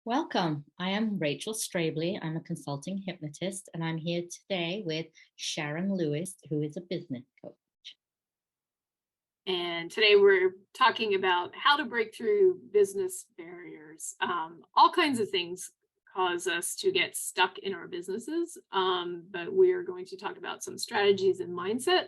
Welcome. I am Rachel Strabley. I'm a consulting hypnotist, and I'm here today with Sharon Lewis, who is a business coach. And today we're talking about how to break through business barriers. All kinds of things cause us to get stuck in our businesses, but we're going to talk about some strategies and mindset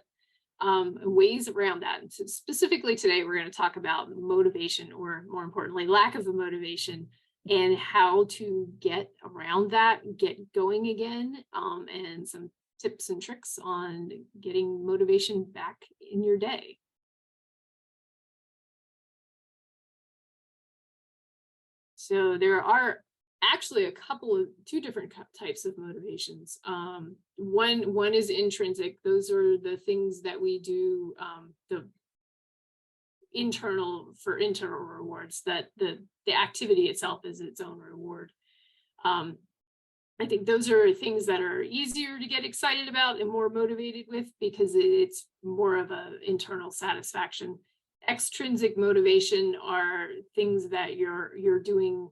and ways around that. And so specifically today, we're going to talk about motivation, or more importantly, lack of motivation, and how to get around that, get going again, and some tips and tricks on getting motivation back in your day. So there are actually two different types of motivations. One is intrinsic. Those are the things that we do, the internal rewards, that the activity itself is its own reward. I think those are things that are easier to get excited about and more motivated with because it's more of an internal satisfaction. Extrinsic motivation are things that you're doing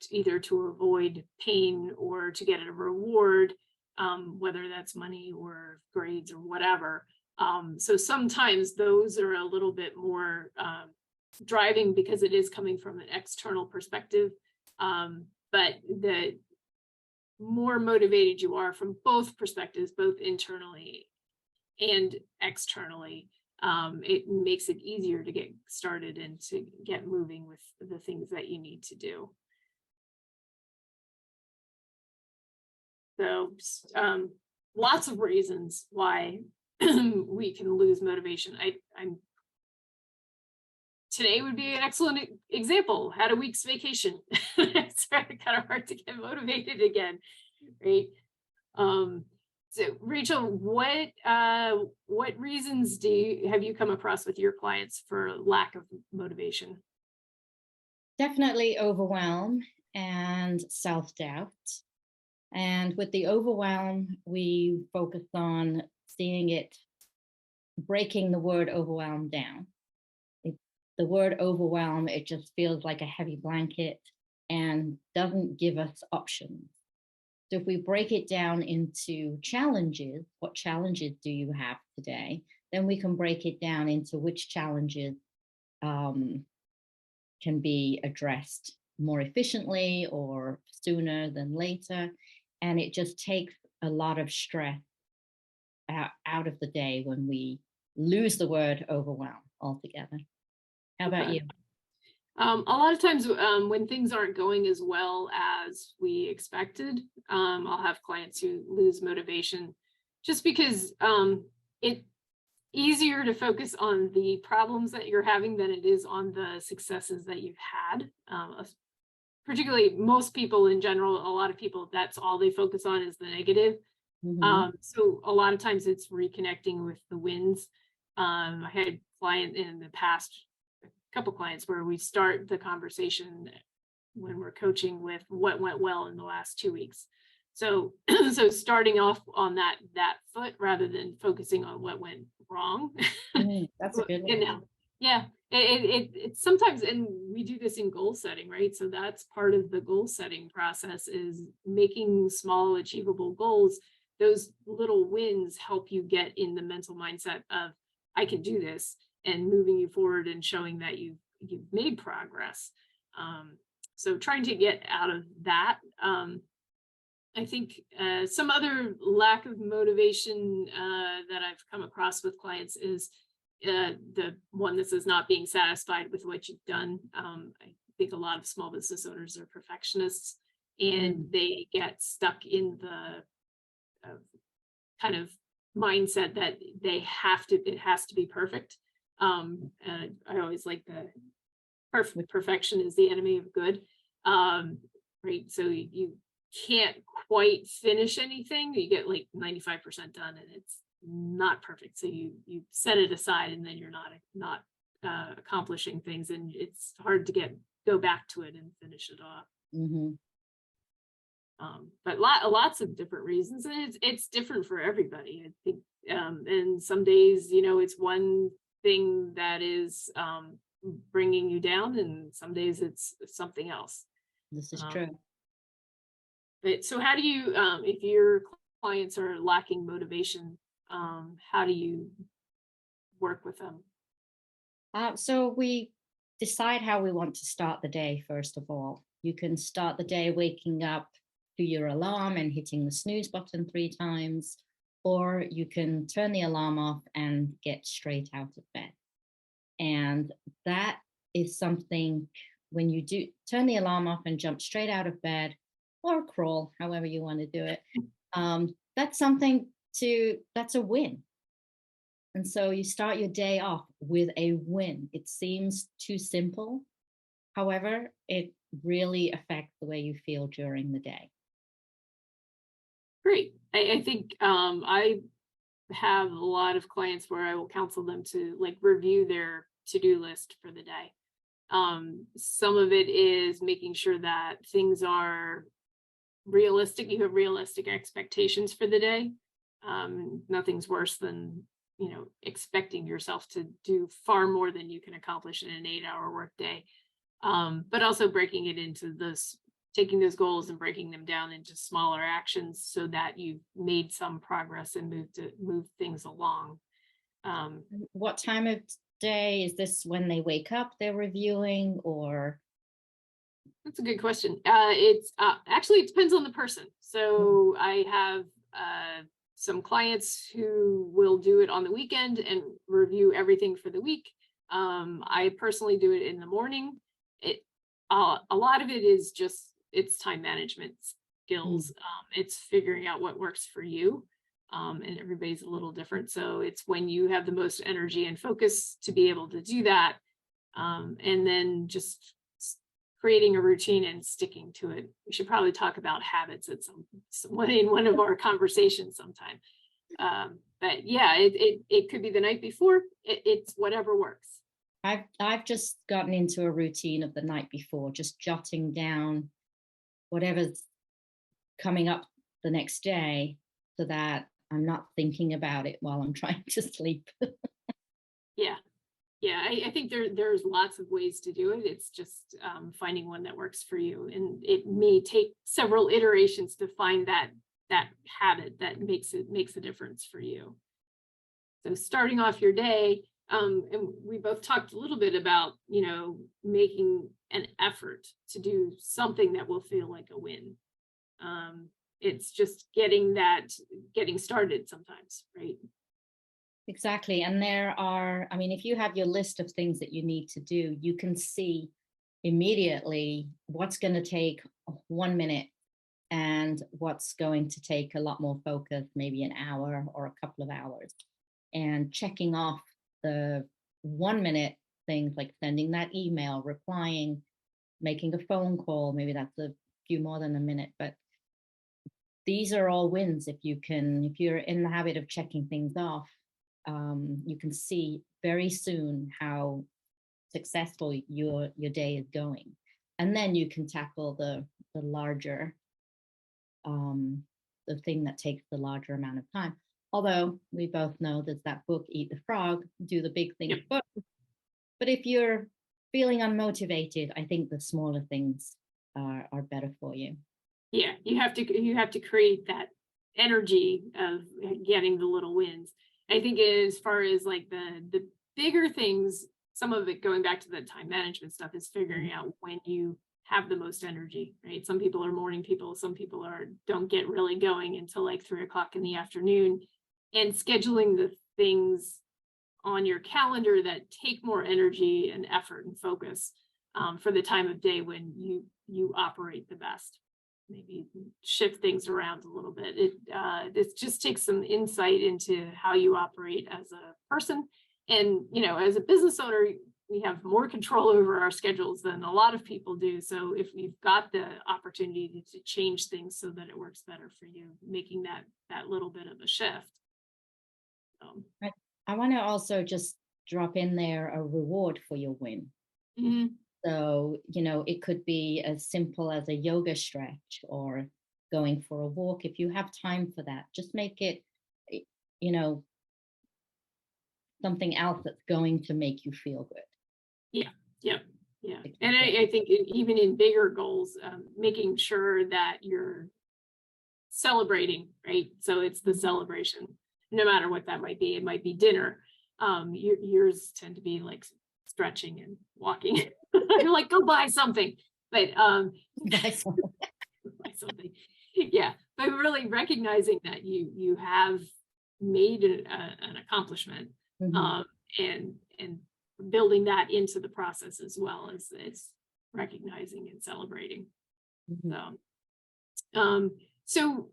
either to avoid pain or to get a reward, whether that's money or grades or whatever. So sometimes those are a little bit more driving because it is coming from an external perspective. But the more motivated you are from both perspectives, both internally and externally, it makes it easier to get started and to get moving with the things that you need to do. So lots of reasons why we can lose motivation. Today would be an excellent example. Had a week's vacation. It's kind of hard to get motivated again, right? So Rachel, what reasons have you come across with your clients for lack of motivation? Definitely overwhelm and self-doubt. And with the overwhelm, we focus on seeing it, breaking the word overwhelm down. The word overwhelm, it just feels like a heavy blanket and doesn't give us options. So if we break it down into challenges, what challenges do you have today? Then we can break it down into which challenges can be addressed more efficiently or sooner than later. And it just takes a lot of stress out of the day when we lose the word overwhelm altogether. How about you? A lot of times when things aren't going as well as we expected, I'll have clients who lose motivation just because it's easier to focus on the problems that you're having than it is on the successes that you've had. Particularly most people in general, a lot of people, that's all they focus on is the negative. So a lot of times it's reconnecting with the wins. I had a client in the past, couple clients, where we start the conversation when we're coaching with what went well in the last 2 weeks. So starting off on that foot rather than focusing on what went wrong. That's a good one. Yeah, it sometimes, and we do this in goal setting, right? So that's part of the goal setting process, is making small achievable goals. Those little wins help you get in the mental mindset of, I can do this, and moving you forward and showing that you've made progress. So trying to get out of that. I think some other lack of motivation that I've come across with clients is the one that says not being satisfied with what you've done. I think a lot of small business owners are perfectionists, and they get stuck in the kind of mindset that it has to be perfect. And I always like the perfection is the enemy of good. Right. So you can't quite finish anything. You get like 95% done and it's not perfect. So you set it aside, and then you're not accomplishing things, and it's hard to go back to it and finish it off. But lots of different reasons, and it's different for everybody, I think. And some days, it's one thing that is bringing you down, and some days it's something else. This is Um, true. but so how do you, if your clients are lacking motivation, how do you work with them? So we decide how we want to start the day, first of all. You can start the day waking up to your alarm and hitting the snooze button 3 times, or you can turn the alarm off and get straight out of bed. And that is something when you do turn the alarm off and jump straight out of bed or crawl, however you want to do it, that's something that's a win. And so you start your day off with a win. It seems too simple. However, it really affects the way you feel during the day. Great. I think I have a lot of clients where I will counsel them to like review their to-do list for the day. Some of it is making sure that things are realistic. You have realistic expectations for the day. Nothing's worse than, expecting yourself to do far more than you can accomplish in an 8-hour workday. But also breaking it into those, taking those goals and breaking them down into smaller actions so that you've made some progress and moved things along. Um, What time of day is this when they wake up, they're reviewing, or? That's a good question. It's actually it depends on the person. Mm, So I have some clients who will do it on the weekend and review everything for the week. I personally do it in the morning. It a lot of it is just it's time management mm. skills. It's figuring out what works for you. And everybody's a little different. So it's when you have the most energy and focus to be able to do that. And then just creating a routine and sticking to it. We should probably talk about habits at some in one of our conversations sometime. But yeah, it could be the night before. It's whatever works. I've just gotten into a routine of the night before, just jotting down whatever's coming up the next day so that I'm not thinking about it while I'm trying to sleep. Yeah, yeah. I think there's lots of ways to do it. It's just finding one that works for you, and it may take several iterations to find that habit that makes a difference for you. So starting off your day, and we both talked a little bit about, making an effort to do something that will feel like a win. Um, it's just getting started sometimes, right? Exactly. And there are, I mean, if you have your list of things that you need to do, you can see immediately what's going to take 1 minute and what's going to take a lot more focus, maybe an hour or a couple of hours. And checking off the 1 minute things like sending that email, replying, making a phone call, maybe that's a few more than a minute, but these are all wins if you're in the habit of checking things off. You can see very soon how successful your day is going, and then you can tackle the larger the thing that takes the larger amount of time. Although we both know there's that book, Eat the Frog, do the big things Yep. first. But if you're feeling unmotivated, I think the smaller things are better for you. Yeah, you have to create that energy of getting the little wins. I think as far as like the bigger things, some of it going back to the time management stuff is figuring out when you have the most energy, right? Some people are morning people, some people don't get really going until like 3 o'clock in the afternoon. And scheduling the things on your calendar that take more energy and effort and focus for the time of day when you operate the best. Maybe shift things around a little bit. This just takes some insight into how you operate as a person, and as a business owner, we have more control over our schedules than a lot of people do. So if you've got the opportunity to change things so that it works better for you, making that little bit of a shift. Um, I, I want to also just drop in there a reward for your win. mhm. So, it could be as simple as a yoga stretch or going for a walk. If you have time for that, just make it, eh, you know, something else that's going to make you feel good. Yeah, yeah, Yeah. It can And get- I think even in bigger goals, making sure that you're celebrating, right? So it's the celebration, no matter what that might be. It might be dinner. Yours tend to be like stretching and walking. You're like, go buy something. But buy some- buy something. Yeah. But really recognizing that you have made an accomplishment, Mhm, um, and building that into the process as well as recognizing and celebrating. mhm. So, so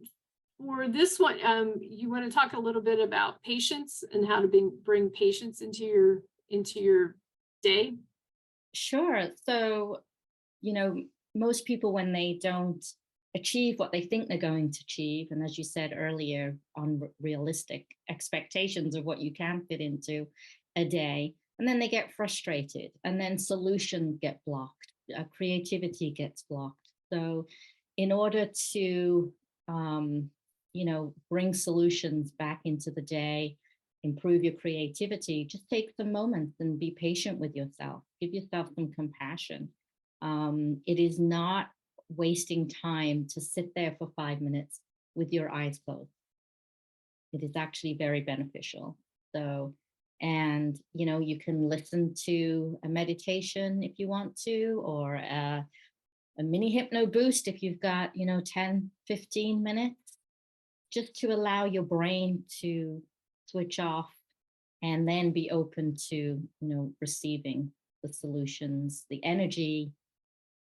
for this one, you want to talk a little bit about patience and how to bring patience into your day? Sure. So, most people, when they don't achieve what they think they're going to achieve, and as you said earlier, unrealistic expectations of what you can fit into a day, and then they get frustrated, and then solutions get blocked, creativity gets blocked. So, in order to, bring solutions back into the day, improve your creativity, just take some moments and be patient with yourself. Give yourself some compassion. It is not wasting time to sit there for 5 minutes with your eyes closed. It is actually very beneficial. So, and you can listen to a meditation if you want to, or a mini hypno boost if you've got 10, 15 minutes, just to allow your brain to switch off and then be open to receiving the solutions, the energy,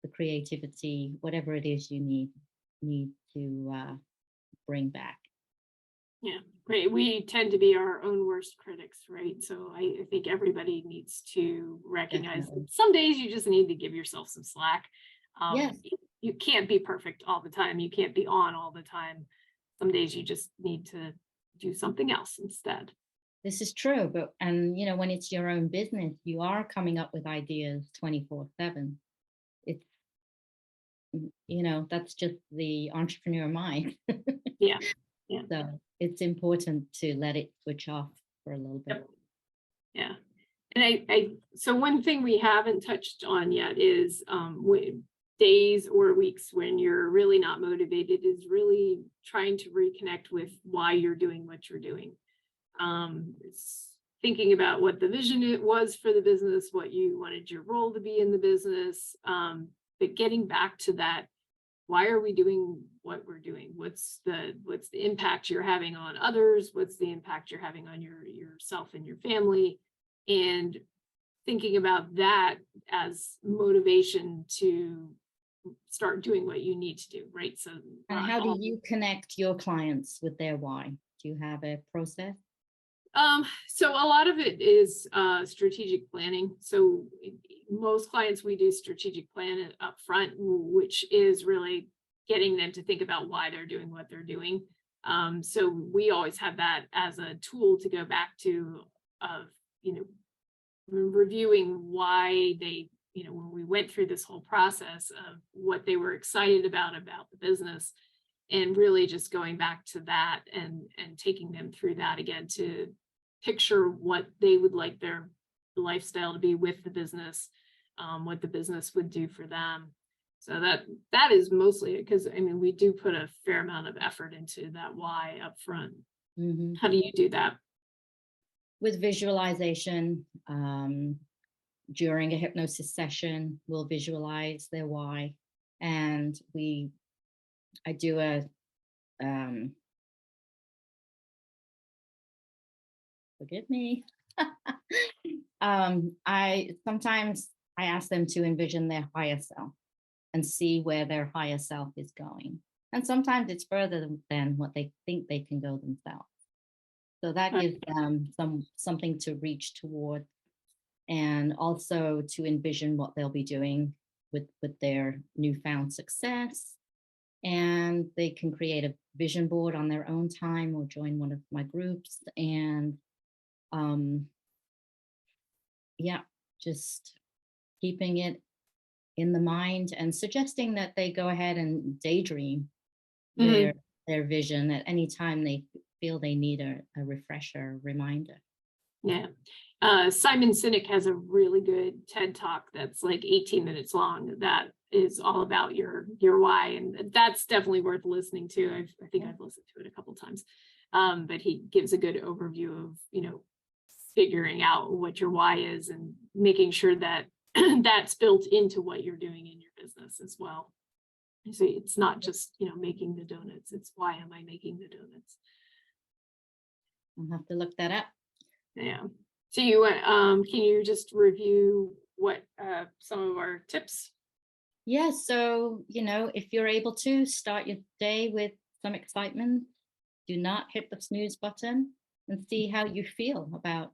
the creativity, whatever it is you need to bring back. Yeah, great. We tend to be our own worst critics, right? So I think everybody needs to recognize Definitely. some days you just need to give yourself some slack. Yes, You can't be perfect all the time. You can't be on all the time. Some days you just need to do something else instead. this is true. But when it's your own business, you are coming up with ideas 24/7. It's that's just the entrepreneur mind. Yeah. Yeah. So it's important to let it switch off for a little bit. Yep. Yeah. And so one thing we haven't touched on yet is days or weeks when you're really not motivated is really trying to reconnect with why you're doing what you're doing. It's thinking about what the vision it was for the business, what you wanted your role to be in the business, but getting back to that, why are we doing what we're doing? What's the impact you're having on others? What's the impact you're having on yourself and your family? And thinking about that as motivation to start doing what you need to do, right? So And how do you connect your clients with their why? Do you have a process? So a lot of it is strategic planning. So most clients we do strategic plan up front, which is really getting them to think about why they're doing what they're doing. So we always have that as a tool to go back to of reviewing why they when we went through this whole process of what they were excited about the business, and really just going back to that and taking them through that again to picture what they would like their lifestyle to be with the business, what the business would do for them. So that is mostly it, because we do put a fair amount of effort into that why up front. Hmm. How do you do that? With visualization, during a hypnosis session, we'll visualize their why, and I do a forgive me. I ask them to envision their higher self and see where their higher self is going. And sometimes it's further than what they think they can go themselves. So that gives them something to reach toward, and also to envision what they'll be doing with their newfound success. And they can create a vision board on their own time or join one of my groups. And um, yeah, just keeping it in the mind and suggesting that they go ahead and daydream Mhm. their vision at any time they feel they need a refresher reminder. Yeah. Simon Sinek has a really good TED talk that's like 18 minutes long that is all about your why. And that's definitely worth listening to. I think I've listened to it a couple times. But he gives a good overview of, figuring out what your why is and making sure that that's built into what you're doing in your business as well. So it's not just, making the donuts, it's why am I making the donuts? I'll have to look that up. Yeah. So can you just review what some of our tips? Yeah, so, if you're able to start your day with some excitement, do not hit the snooze button and see how you feel about,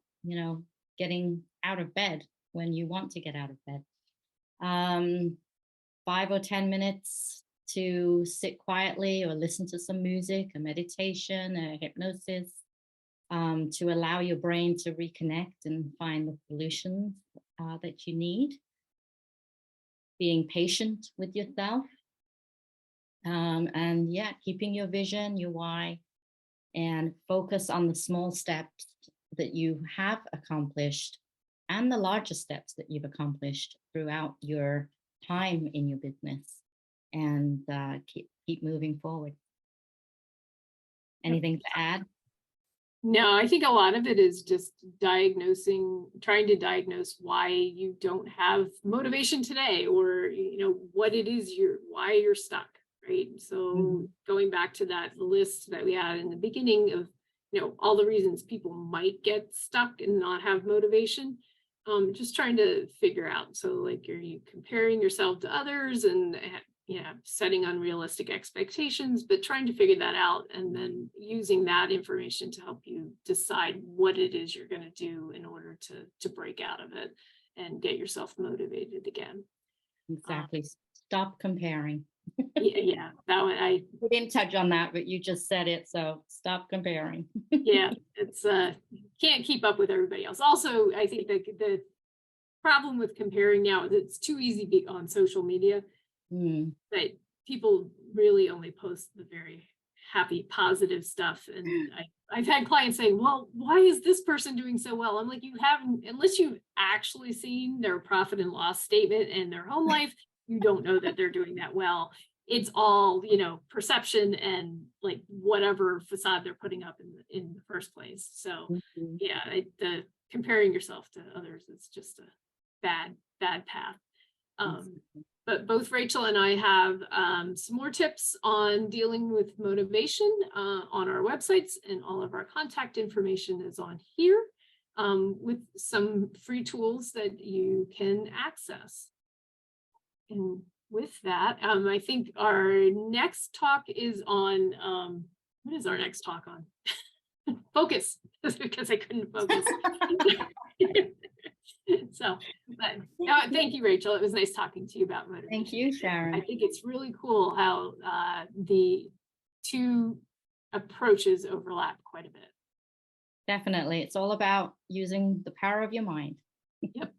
getting out of bed when you want to get out of bed. 5 or 10 minutes to sit quietly or listen to some music, a meditation, a hypnosis, to allow your brain to reconnect and find the solutions that you need. Being patient with yourself. And yeah, keeping your vision, your why, and focus on the small steps that you have accomplished and the larger steps that you've accomplished throughout your time in your business, and keep moving forward. Anything to add? No, I think a lot of it is just trying to diagnose why you don't have motivation today, or what it is why you're stuck, right? So going back to that list that we had in the beginning of all the reasons people might get stuck and not have motivation, just trying to figure out. So like, are you comparing yourself to others and setting unrealistic expectations, but trying to figure that out and then using that information to help you decide what it is you're going to do in order to break out of it and get yourself motivated again. Exactly. Stop comparing. Yeah, that one We didn't touch on that, but you just said it, so stop comparing. Yeah, it's can't keep up with everybody else. Also, I think that the problem with comparing now is it's too easy to be on social media. But people really only post the very happy, positive stuff. And I've had clients saying, well, why is this person doing so well? I'm like, you haven't, unless you've actually seen their profit and loss statement and their home life, you don't know that they're doing that well. It's all, perception and like whatever facade they're putting up in the first place. So yeah, the comparing yourself to others is just a bad path. But both Rachel and I have some more tips on dealing with motivation on our websites, and all of our contact information is on here with some free tools that you can access. And with that, I think our next talk is on, what is our next talk on? Focus, because I couldn't focus. So, but thank you, Rachel. It was nice talking to you about motivation. Thank you, Sharon. I think it's really cool how the two approaches overlap quite a bit. Definitely. It's all about using the power of your mind. Yep.